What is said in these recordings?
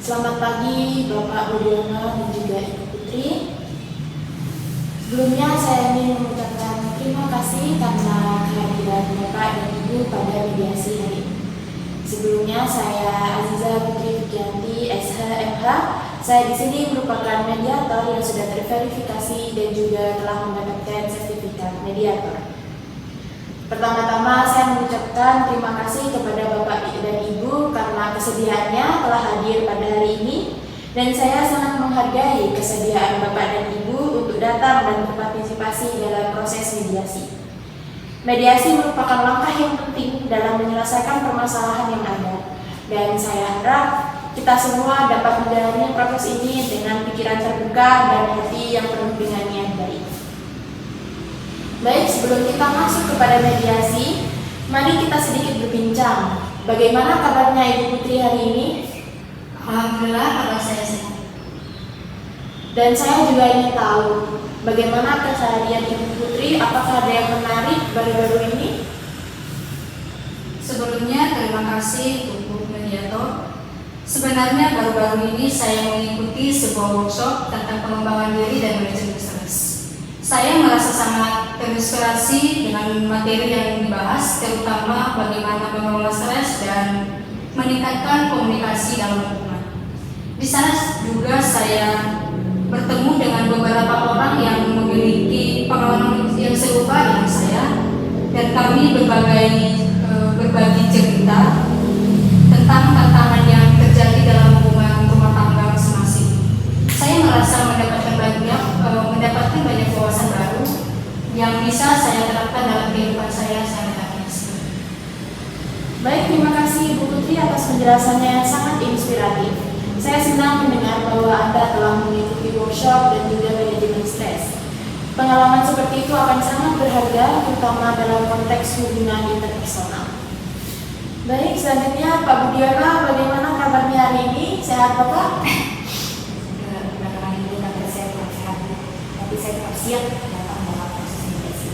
Selamat pagi Bapak Budiono dan juga Ibu Putri. Sebelumnya saya ingin mengucapkan terima kasih karena kehadiran Bapak dan Ibu pada mediasi hari ini. Sebelumnya saya Aziza Putri Fikianti, SH, MH. Saya di sini merupakan mediator yang sudah terverifikasi dan juga telah mendapatkan sertifikat mediator. Pertama-tama saya mengucapkan terima kasih kepada Bapak dan Ibu karena kesediaannya telah hadir pada hari ini, dan saya sangat menghargai kesediaan Bapak dan Ibu untuk datang dan berpartisipasi dalam proses mediasi. Mediasi merupakan langkah yang penting dalam menyelesaikan permasalahan yang ada, dan saya harap kita semua dapat menjalani proses ini dengan pikiran terbuka dan hati yang penuh dengan niat baik. Baik, sebelum kita masuk kepada mediasi, mari kita sedikit berbincang. Bagaimana kabarnya Ibu Putri hari ini? Alhamdulillah, kabar saya sehat. Dan saya juga ingin tahu, bagaimana keseharian Ibu Putri? Apakah ada yang menarik baru-baru ini? Sebelumnya, terima kasih untuk mediator. Sebenarnya baru-baru ini saya mengikuti sebuah workshop tentang pengembangan diri dan manajemen stres. Saya merasa sangat terinspirasi dengan materi yang dibahas, terutama bagaimana mengelola stres dan meningkatkan komunikasi dalam hubungan. Di sana juga saya bertemu dengan beberapa orang yang memiliki pengalaman yang serupa dengan saya, dan kami berbagi cerita tentang tantangan yang terjadi dalam hubungan rumah tangga masing-masing. Saya merasa mendapatkan banyak wawasan baru yang bisa saya terapkan dalam kehidupan saya sehari-hari. Baik, terima kasih Ibu Putri atas penjelasannya yang sangat inspiratif. Saya senang mendengar bahwa Anda telah mengikuti workshop dan juga manajemen stres. Pengalaman seperti itu akan sangat berharga, terutama dalam konteks hubungan interpersonal. Baik, selanjutnya Pak Budiono, bagaimana kabarnya hari ini? Sehat Bapak? Belakangan ini kabar saya kurang sehat, tapi saya tetap siap datang dalam proses mediasi.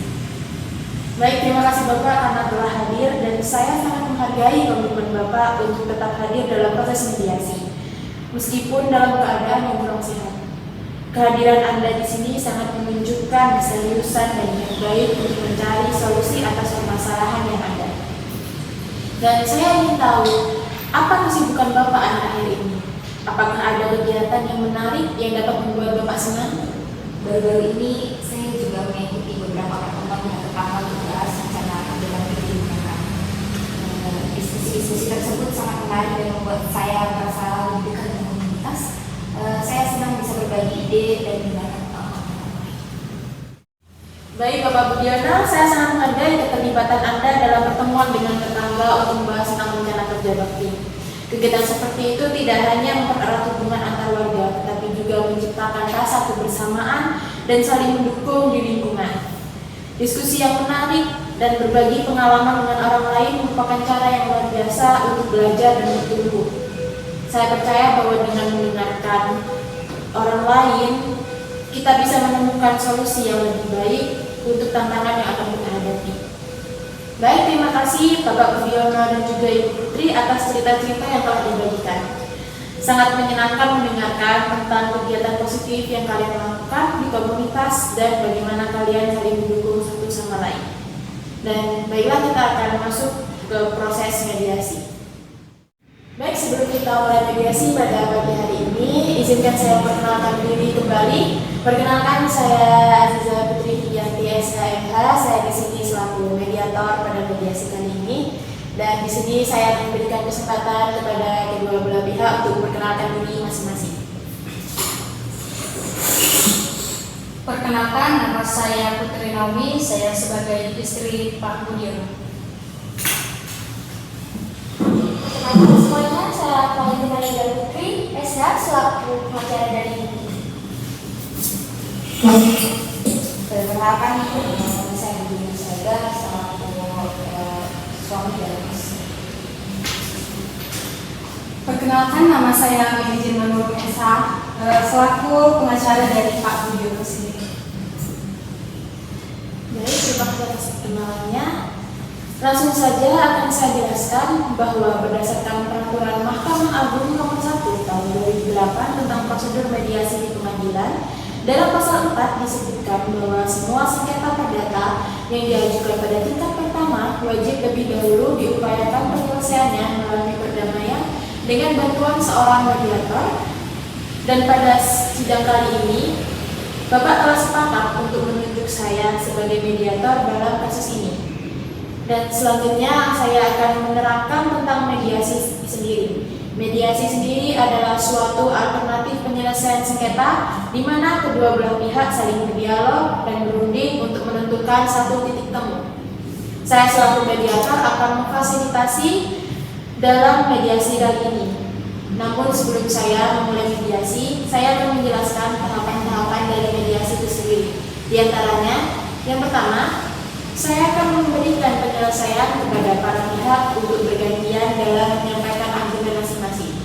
Baik, terima kasih Bapak karena telah hadir, dan saya sangat menghargai komitmen Bapak untuk tetap hadir dalam proses mediasi, meskipun dalam keadaan yang kurang sehat. Kehadiran Anda di sini sangat menunjukkan keseriusan dan niat baik untuk mencari solusi atas permasalahan yang ada. Dan saya ingin tahu, apa kesibukan Bapak akhir-akhir ini? Apakah ada kegiatan yang menarik yang dapat membuat Bapak senang? Baru-baru ini saya juga mengikuti beberapa pertemuan dengan tetangga membahas rencana dalam kehidupan. Diskusi-diskusi tersebut sangat menarik dan membuat saya merasa lebih dekat dengan komunitas. Saya senang bisa berbagi ide dan mendengarkan pengalaman orang lain. Baik Bapak Budiono, saya sangat menghargai keterlibatan Anda dalam pertemuan dengan tetangga untuk membahas tentang rencana kerja bakti. Kegiatan seperti itu tidak hanya mempererat hubungan antar warga, tetapi juga menciptakan rasa kebersamaan dan saling mendukung di lingkungan. Diskusi yang menarik dan berbagi pengalaman dengan orang lain merupakan cara yang luar biasa untuk belajar dan bertumbuh. Saya percaya bahwa dengan mendengarkan orang lain, kita bisa menemukan solusi yang lebih baik untuk tantangan yang akan kita hadapi. Baik, terima kasih Bapak Budiono dan juga Ibu Putri atas cerita-cerita yang telah dibagikan. Sangat menyenangkan mendengarkan tentang kegiatan positif yang kalian lakukan di komunitas dan bagaimana kalian saling mendukung satu sama lain. Dan baiklah, kita akan masuk ke proses mediasi. Baik, sebelum kita mulai mediasi pada pagi hari ini, izinkan saya memperkenalkan diri kembali. Perkenalkan, saya Aziza Putri Fikianti, SHMH. Saya di sini selaku mediator pada mediasi kali ini. Dan di sini saya akan memberikan kesempatan kepada kedua belah pihak untuk memperkenalkan diri masing-masing. Perkenalkan, nama saya Putri Naomi. Saya sebagai istri Pak Budiono. Perkenalkan semuanya, saya Valentina Ida Putri, SH, selaku pengacara dari ini. Perkenalkan, nama saya Budiono Saga, selaku suami dan istri. Perkenalkan, nama saya Manajer Manur SH, selaku pengacara dari Pak Budiono sendiri. Baik, terima kasih atas perkenalannya. Langsung saja akan saya jelaskan bahwa berdasarkan Peraturan Mahkamah Agung Nomor 1 Tahun Dalam pasal 4 disebutkan bahwa semua sengketa perdata yang diajukan pada tingkat pertama wajib lebih dahulu diupayakan penyelesaiannya melalui perdamaian dengan bantuan seorang mediator. Dan pada sidang kali ini, Bapak telah sepakat untuk menunjuk saya sebagai mediator dalam kasus ini. Dan selanjutnya saya akan menerangkan tentang mediasi sendiri. Mediasi sendiri adalah suatu alternatif penyelesaian sengketa di mana kedua belah pihak saling berdialog dan berunding untuk menentukan satu titik temu. Saya selaku mediator akan memfasilitasi dalam mediasi kali ini. Namun sebelum saya memulai mediasi, saya akan menjelaskan tahapan-tahapan dari mediasi itu sendiri. Di antaranya, yang pertama, saya akan memberikan penyelesaian kepada para pihak untuk bergantian dalam menyampaikan argumen masing-masing.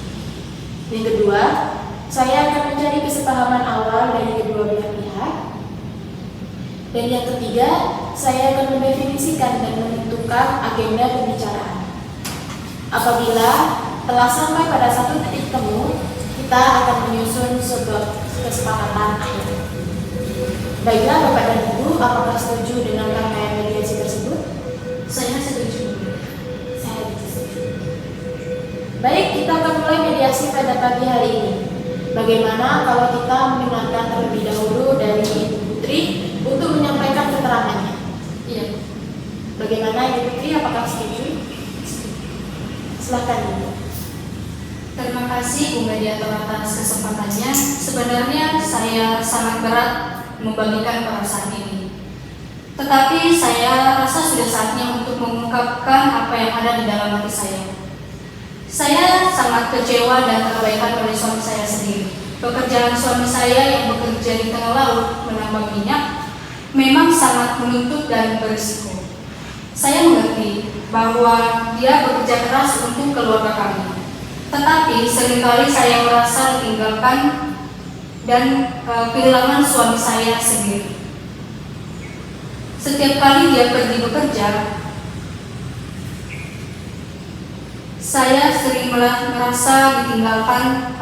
Yang kedua, saya akan mencari kesepahaman awal dari kedua belah pihak. Dan yang ketiga, saya akan mendefinisikan dan menentukan agenda pembicaraan. Apabila telah sampai pada satu titik temu, kita akan menyusun sebuah kesepakatan akhir. Baiklah Bapak dan Ibu, apakah setuju dengan rangkaian mediasi tersebut? Saya setuju. Saya setuju. Baik, kita akan mulai mediasi pada pagi hari ini. Bagaimana kalau kita mendengarkan terlebih dahulu dari Ibu Putri untuk menyampaikan keterangannya? Iya. Bagaimana Ibu Putri, apakah setuju? Silakan Ibu. Terima kasih Bu Mediator atas kesempatannya. Sebenarnya saya sangat berat membagikan perasaan ini. Tetapi saya rasa sudah saatnya untuk mengungkapkan apa yang ada di dalam hati saya. Saya sangat kecewa dan terabaikan oleh suami saya sendiri. Pekerjaan suami saya yang bekerja di tengah laut menambang minyak memang sangat menuntut dan berisiko. Saya mengerti bahwa dia bekerja keras untuk keluarga kami. Tetapi seringkali saya merasa ditinggalkan dan kehilangan suami saya sendiri. Setiap kali dia pergi bekerja, saya sering merasa ditinggalkan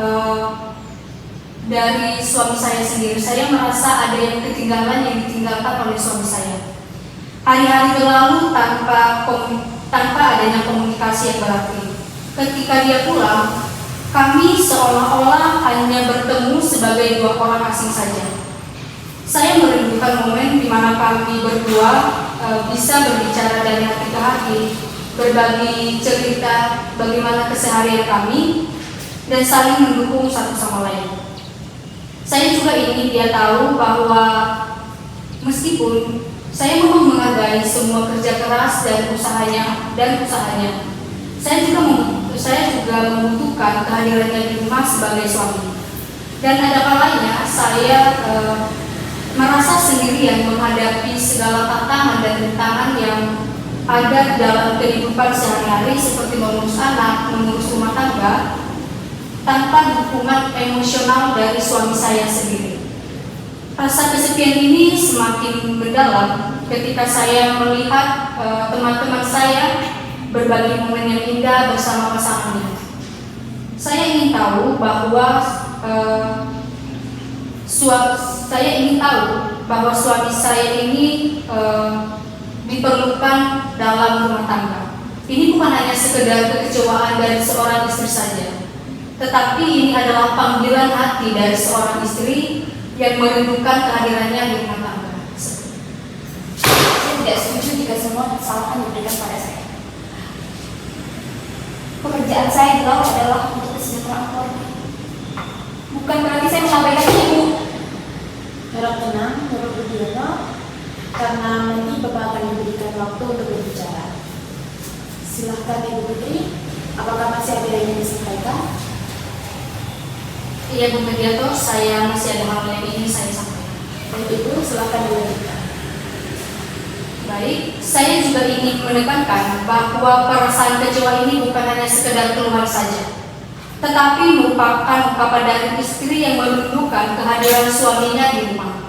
dari suami saya sendiri. Saya merasa ada yang ketinggalan yang ditinggalkan oleh suami saya. Hari-hari berlalu tanpa adanya komunikasi yang berarti. Ketika dia pulang, kami seolah-olah hanya bertemu sebagai dua orang asing saja. Saya merindukan momen di mana kami berdua bisa berbicara dari hati ke hati, berbagi cerita bagaimana keseharian kami, dan saling mendukung satu sama lain. Saya juga ingin dia tahu bahwa meskipun saya memang menghargai semua kerja keras dan usahanya, saya juga membutuhkan kehadirannya di rumah sebagai suami. Dan ada kalanya saya merasa sendirian menghadapi segala tantangan dan rintangan yang ada dalam kehidupan sehari-hari seperti mengurus anak, mengurus rumah tangga, tanpa dukungan emosional dari suami saya sendiri. Rasa kesepian ini semakin mendalam ketika saya melihat teman-teman saya berbagi momen yang indah bersama pasangannya. Saya ingin tahu bahwa suami saya ini diperlukan dalam rumah tangga. Ini bukan hanya sekedar kekecewaan dari seorang istri saja, tetapi ini adalah panggilan hati dari seorang istri yang merindukan kehadirannya di rumah tangga. Saya tidak setuju jika semua kesalahan diberikan pada saya. Pekerjaan saya di laut adalah untuk kesejahteraan keluarga. Bukan berarti saya mengabaikan ibu. Harap tenang, Bapak Budiono, karena nanti Bapak akan diberikan waktu untuk berbicara. Silahkan Ibu Putri, apakah masih ada yang ingin disampaikan? Iya Bu Mediator, saya masih ada hal yang ingin saya sampaikan. Untuk itu, silahkan dilanjutkan. Baik, saya juga ingin menekankan bahwa perasaan kecewa ini bukan hanya sekedar keluhan saja, tetapi merupakan ungkapan dari istri yang merindukan kehadiran suaminya di rumah.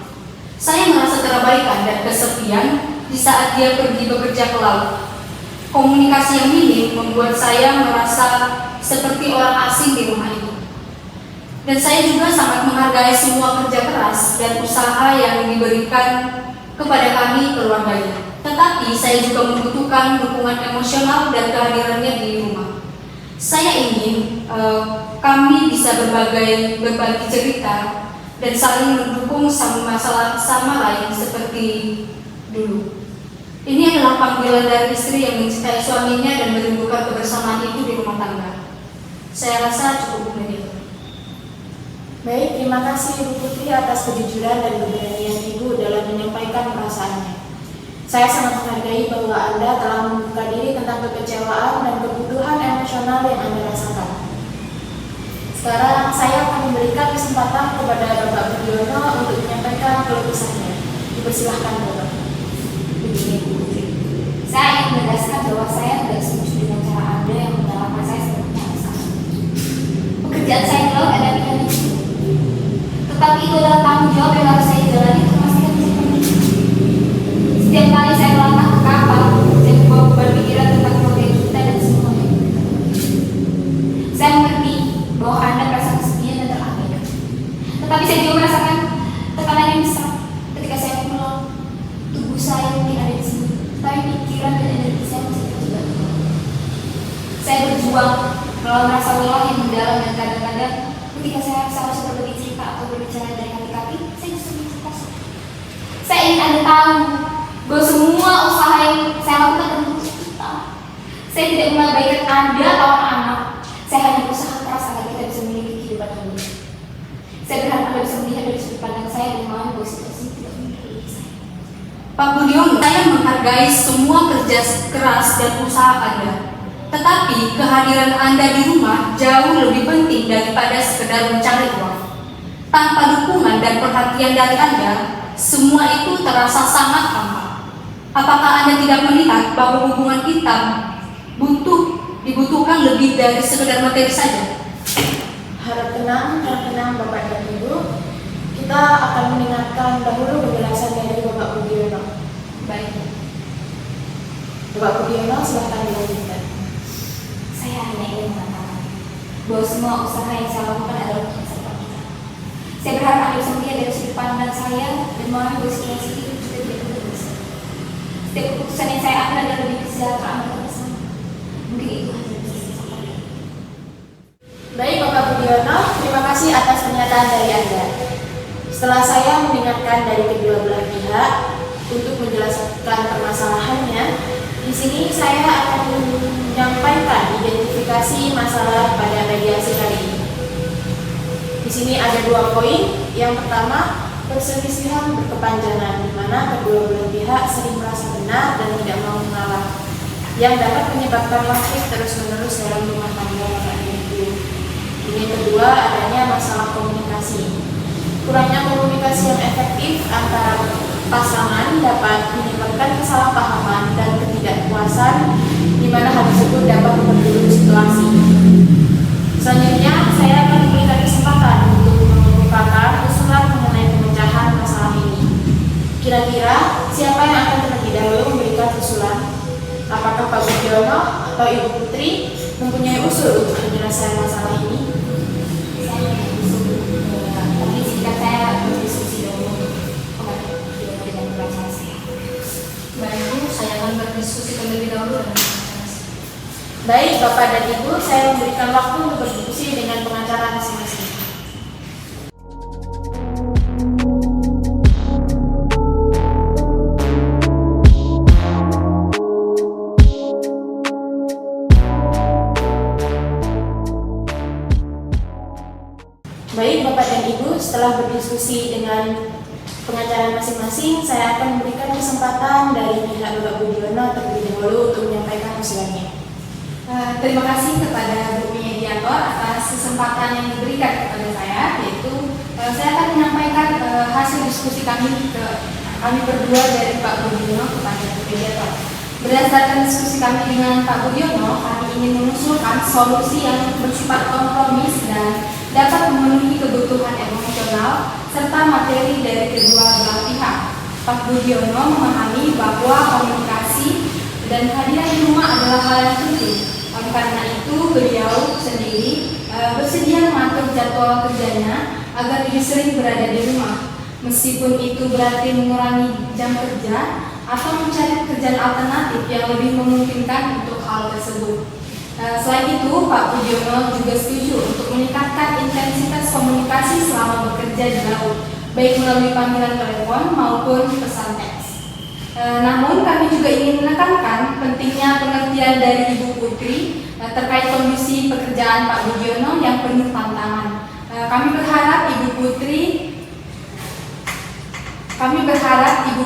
Saya merasa terabaikan dan kesepian di saat dia pergi bekerja ke laut. Komunikasi yang minim membuat saya merasa seperti orang asing di rumah itu. Dan saya juga sangat menghargai semua kerja keras dan usaha yang diberikan kepada kami keluarganya. Tetapi saya juga membutuhkan dukungan emosional dan kehadirannya di rumah. Saya ingin kami bisa berbagi cerita dan saling mendukung sama lain seperti dulu. Ini adalah panggilan dari istri yang mencintai suaminya dan merindukan kebersamaan itu di rumah tangga. Saya rasa cukup begitu. Baik, terima kasih Ibu Putri atas kejujuran dan keberanian Ibu dalam menyampaikan perasaannya. Saya sangat menghargai bahwa Anda telah membuka diri tentang kekecewaan dan kebutuhan emosional yang Anda rasakan. Sekarang saya akan memberikan kesempatan kepada Bapak Budiono untuk menyampaikan keluh kesahnya. Dipersilahkan Bapak. Begini Bu Putri, saya ingin menegaskan bahwa saya tidak setuju dengan cara Anda yang menyalahkan saya seperti yang sekarang. Pekerjaan saya di laut ada pilihan itu, tetapi itu adalah tanggung jawab yang harus saya jalani untuk memastikan kehidupan ini. Setiap kali saya melangkah ke kapal, saya membawa beban pikiran tentang keluarga kita dan semua yang kita. Saya mengerti bahwa Anda merasa kesepian dan terabaikan, tetapi saya juga merasakan tekanan yang besar ketika saya pulang. Tubuh saya mungkin ada di sini, tapi pikiran dan energi saya masih terjebak. Saya berjuang melawan rasa lelah yang mendalam dan kadang-kadang ketika saya harus berbagi cerita atau berbicara dari hati ke hati, saya justru merasa kosong. Saya ingin Anda tahu bahwa semua usaha yang saya lakukan untuk kita. Saya tidak mengabaikan Anda atau anak-anak. Saya hanya berusaha keras agar kita bisa memiliki kehidupan yang baik. Saya berharap Anda bisa melihat dari sudut pandang saya dan memahami bahwa situasi ini tidak memiliki saya. Pak Budiono, saya menghargai semua kerja keras dan usaha Anda. Tetapi kehadiran Anda di rumah jauh lebih penting daripada sekedar mencari uang. Tanpa dukungan dan perhatian dari Anda, semua itu terasa sangat hampa. Apakah Anda tidak melihat bahwa hubungan kita dibutuhkan lebih dari sekedar materi saja? Harap tenang Bapak dan Ibu. Kita akan mendengarkan dahulu penjelasan dari Bapak Budiono. Baik. Bapak Budiono, silahkan dilanjutkan. Saya hanya ingin mengatakan bahwa semua usaha yang saya lakukan adalah untuk masa depan kita. Saya berharap Anda bisa melihat dari sudut pandang saya dan memahami bahwa situasi itu juga tidak berbeda. Setiap keputusan yang saya ambil adalah lebih kesejahteraan kita bersama. Mungkin itu hanya bisa saya sampaikan. Baik Bapak Budiono, terima kasih atas pernyataan dari Anda. Setelah saya mendengarkan dari kedua belah pihak untuk menjelaskan permasalahannya, di sini saya akan menyampaikan identifikasi masalah pada mediasi kali ini. Di sini ada 2 poin. Yang pertama, perselisihan berkepanjangan, di mana kedua belah pihak sering merasa benar dan tidak mau mengalah, yang dapat menyebabkan konflik terus-menerus dalam rumah tangga Bapak dan Ibu. Yang kedua, adanya masalah komunikasi. Kurangnya komunikasi yang efektif antara pasangan dapat menyebabkan kesalahpahaman dan ketidakpuasan, di mana hal tersebut dapat memperburuk situasi. Selanjutnya, saya akan memberikan kesempatan untuk mengemukakan usulan mengenai pemecahan masalah ini. Kira-kira siapa yang akan terlebih dahulu memberikan usulan? Apakah Pak Budiono atau Ibu Putri mempunyai usul untuk penyelesaian masalah ini? Saya ingin usul, tapi jika saya berdiskusi dahulu dengan pasangan saya. Baik Bu, saya akan berdiskusi terlebih dahulu dengan pengacara saya. Baik Bapak dan Ibu, saya memberikan waktu untuk berdiskusi dengan pengacara masing-masing. Baik Bapak dan Ibu, setelah berdiskusi dengan pengacara masing-masing, saya akan memberikan kesempatan dari pihak Bapak Budiono terlebih dahulu untuk menyampaikan usulannya. Terima kasih kepada Bu Mediator atas kesempatan yang diberikan kepada saya, yaitu saya akan menyampaikan hasil diskusi kami berdua dari Pak Budiono kepada Bu Mediator. Berdasarkan diskusi kami dengan Pak Budiono, kami ingin mengusulkan solusi yang bersifat kompromis dan dapat memenuhi kebutuhan emosional serta materi dari kedua belah pihak. Pak Budiono memahami bahwa komunikasi dan kehadiran di rumah adalah hal yang penting. Oleh karena itu, beliau sendiri bersedia mengatur jadwal kerjanya agar lebih sering berada di rumah, meskipun itu berarti mengurangi jam kerja atau mencari pekerjaan alternatif yang lebih memungkinkan untuk hal tersebut. Selain itu, Pak Budiono juga setuju untuk meningkatkan intensitas komunikasi selama bekerja di laut, baik melalui panggilan telepon maupun pesan teks. Namun kami juga ingin menekankan pentingnya pengertian dari Ibu Putri terkait kondisi pekerjaan Pak Budiono yang penuh tantangan. Kami berharap Ibu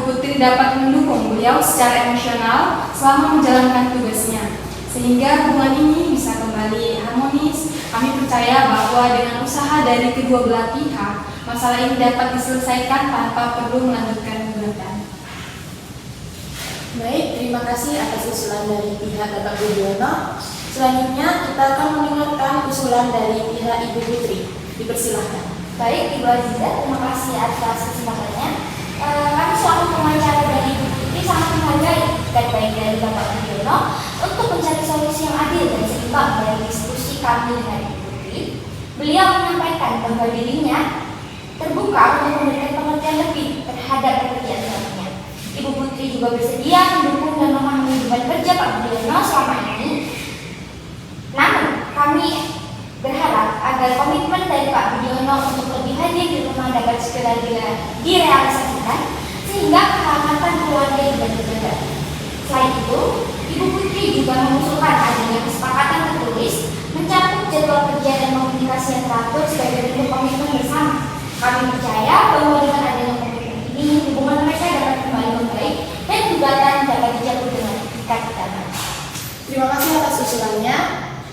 Putri dapat mendukung beliau secara emosional selama menjalankan tugasnya, sehingga hubungan ini bisa kembali harmonis. Kami percaya bahwa dengan usaha dari kedua belah pihak, masalah ini dapat diselesaikan tanpa perlu melanjutkan gugatan. Baik, terima kasih atas usulan dari pihak Bapak Budiono. Selanjutnya kita akan mendengarkan usulan dari pihak Ibu Putri. Dipersilahkan. Baik, Ibu Aziza, terima kasih atas kesempatannya. Kami selaku pengacara dari Ibu Putri sangat menghargai baik dari Bapak Budiono untuk mencari solusi yang adil dan seimbang dari diskusi kami dengan Ibu Putri. Beliau menyampaikan bahwa dirinya terbuka untuk memberikan pengertian lebih terhadap pekerjaan suaminya. Ibu Putri juga bersedia mendukung dan memahami beban kerja Pak Budiono selama ini. Namun, kami berharap agar komitmen dari Pak Budiono untuk lebih hadir di rumah dapat segera direalisasikan sehingga kehangatan keluarga juga terjaga. Selain itu, Ibu Putri juga mengusulkan adanya kesepakatan tertulis mencakup jadwal kerja dan komunikasi yang teratur sebagai bentuk komitmen bersama. Kami percaya bahwa dengan adanya komitmen ini, hubungan mereka dapat kembali membaik dan gugatan dapat dijatuh dengan tingkat pidana. Terima kasih atas usulannya,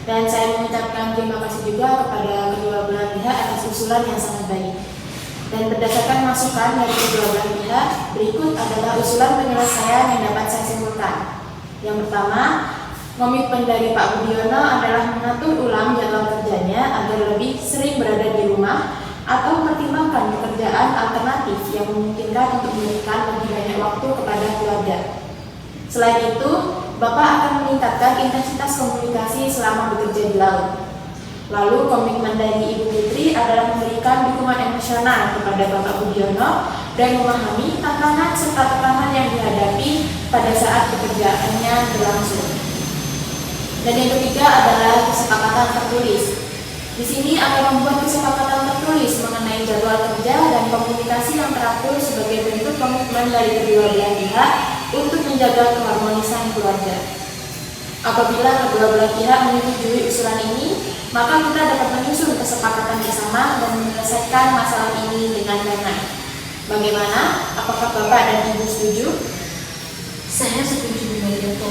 dan saya mengucapkan terima kasih juga kepada kedua belah pihak atas usulan yang sangat baik. Dan berdasarkan masukan dari kedua belah pihak, berikut adalah usulan penyelesaian yang dapat saya simpulkan. Yang pertama, komitmen dari Pak Budiono adalah mengatur ulang jadwal kerjanya agar lebih sering berada di rumah atau mempertimbangkan pekerjaan alternatif yang memungkinkan untuk memberikan lebih banyak waktu kepada keluarga. Selain itu, Bapak akan meningkatkan intensitas komunikasi selama bekerja di laut. Lalu komitmen dari Ibu Putri adalah memberikan dukungan emosional kepada Bapak Budiono dan memahami tantangan serta tekanan yang dihadapi pada saat pekerjaannya berlangsung. Dan yang ketiga adalah kesepakatan tertulis. Di sini akan membuat kesepakatan tertulis mengenai jadwal kerja dan komunikasi yang teratur sebagai bentuk komitmen dari kedua belah pihak untuk menjaga keharmonisan keluarga. Apabila kedua belah pihak menyetujui usulan ini, maka kita dapat menyusun kesepakatan bersama dan menyelesaikan masalah ini dengan damai. Bagaimana? Apakah Bapak dan Ibu setuju? Saya setuju dengan itu.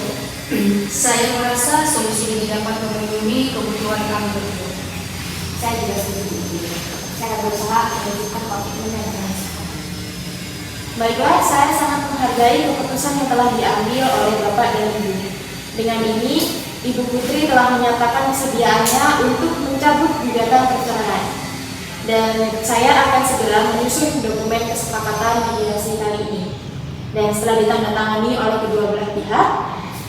Saya merasa solusi ini dapat memenuhi kebutuhan kami berdua. Saya juga setuju. Saya berusaha menunjukkan komitmen dan transparansi. Baiklah, saya sangat menghargai keputusan yang telah diambil oleh Bapak dan Ibu. Dengan ini, Ibu Putri telah menyatakan kesediaannya untuk mencabut gugatan perceraian. Dan saya akan segera menyusun dokumen kesepakatan mediasi kali ini. Dan setelah ditandatangani oleh kedua belah pihak,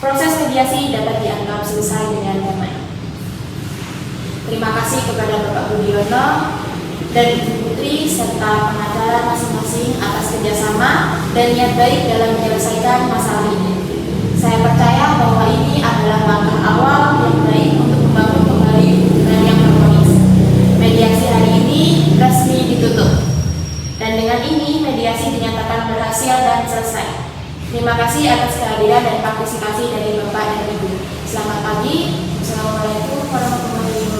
proses mediasi dapat dianggap selesai dengan damai. Terima kasih kepada Bapak Budiono dan Ibu Putri serta pengacara masing-masing atas kerjasama dan niat baik dalam menyelesaikan masalah ini. Saya percaya bahwa ini adalah langkah awal yang baik untuk membangun kembali hubungan yang harmonis. Mediasi hari ini resmi ditutup. Dan dengan ini mediasi dinyatakan berhasil dan selesai. Terima kasih atas kehadiran dan partisipasi dari Bapak dan Ibu. Selamat pagi. Assalamualaikum warahmatullahi wabarakatuh.